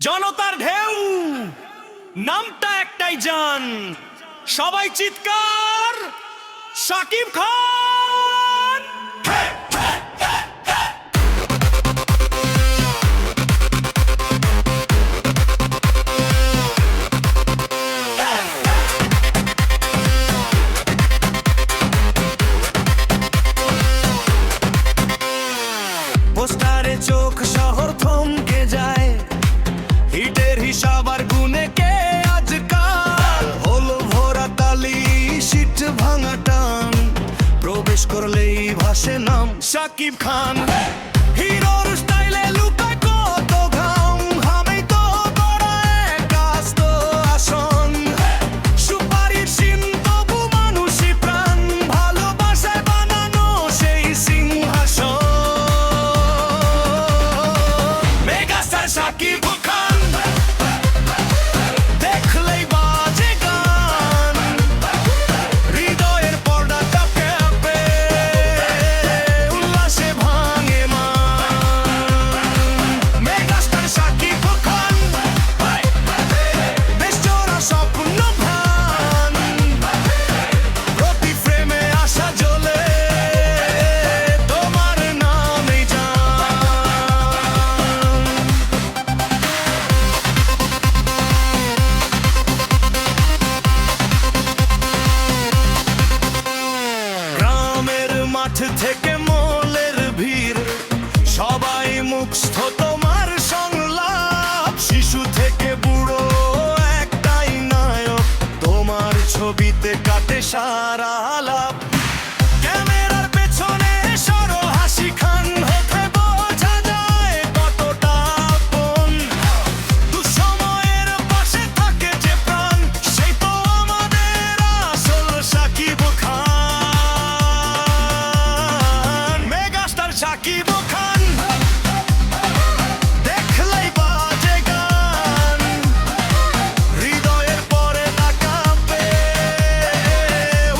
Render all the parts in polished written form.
জনতার ঢেউ নামটা একটাই জান, সবাই চিৎকার শাকিব খান। পোস্টারে চোখ শহর থমকে যায়, হিটের হিসাব আর গুনে কে আজকাল হলো ভরা তালি সিট ভাঙা টান, প্রবেশ করলেই ভাসে নাম শাকিব খান। হিরোর স্টাইলে লুকায় কত ঘাম, হামেই তো গড়ায় কাস্ত আসন, সুপারির সিন তবু মানুষই প্রাণ, ভালোবাসায় বানানো সেই সিংহাসন। মেগাস্টার শাকিব খান, দেখলেই বাজে গান, হৃদয়ের পর্দা কাঁপে কাঁপে, উল্লাসে ভাঙে মান। মেগাস্টার শাকিব খান, দেশজোড়া স্বপ্ন ভান, প্রতি ফ্রেমে আশা জ্বলে তোমার নামে জান। গ্রামের মাঠ থেকে মোলের ভিড়, সবাই মুখস্থ তোমার সংলাপ, শিশু থেকে বুড়ো একটাই নায়ক, তোমার ছবিতে কাটে সারা আলাপ। ক্যামেরার পেছনে সরল হাসি খান, হতে বোঝা যায় কতটা আপন, দুঃসময়ের পাশে থাকে যে প্রাণ, সেই তো আমাদের আসল শাকিব খান। মেগাস্টার শাকিব খান, দেখলেই বাজে গান, হৃদয়ের পরে কাঁপে,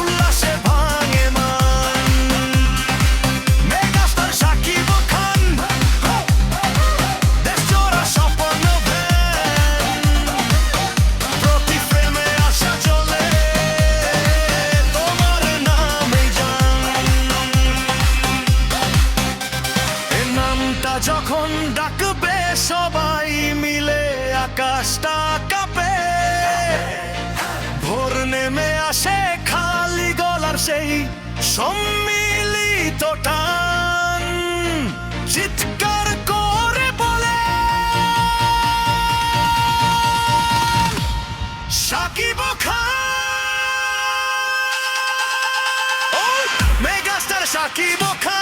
উল্লাসে ভাঙে মান। মেগাস্টার শাকিব খান, দেশজোড়া স্বপ্ন ভ্যান, প্রতি ফ্রেমে আশা জ্বলে তোমার নামে জান। এ নামটা যখন ডাকবে সবাই মিলে আকাশটা কাঁপে, ভোর নেমে আসে খালি গলার সেই সম্মিলিত টান, চিৎকার করে বলে শাকিব খান, মেগাস্টার শাকিব খান।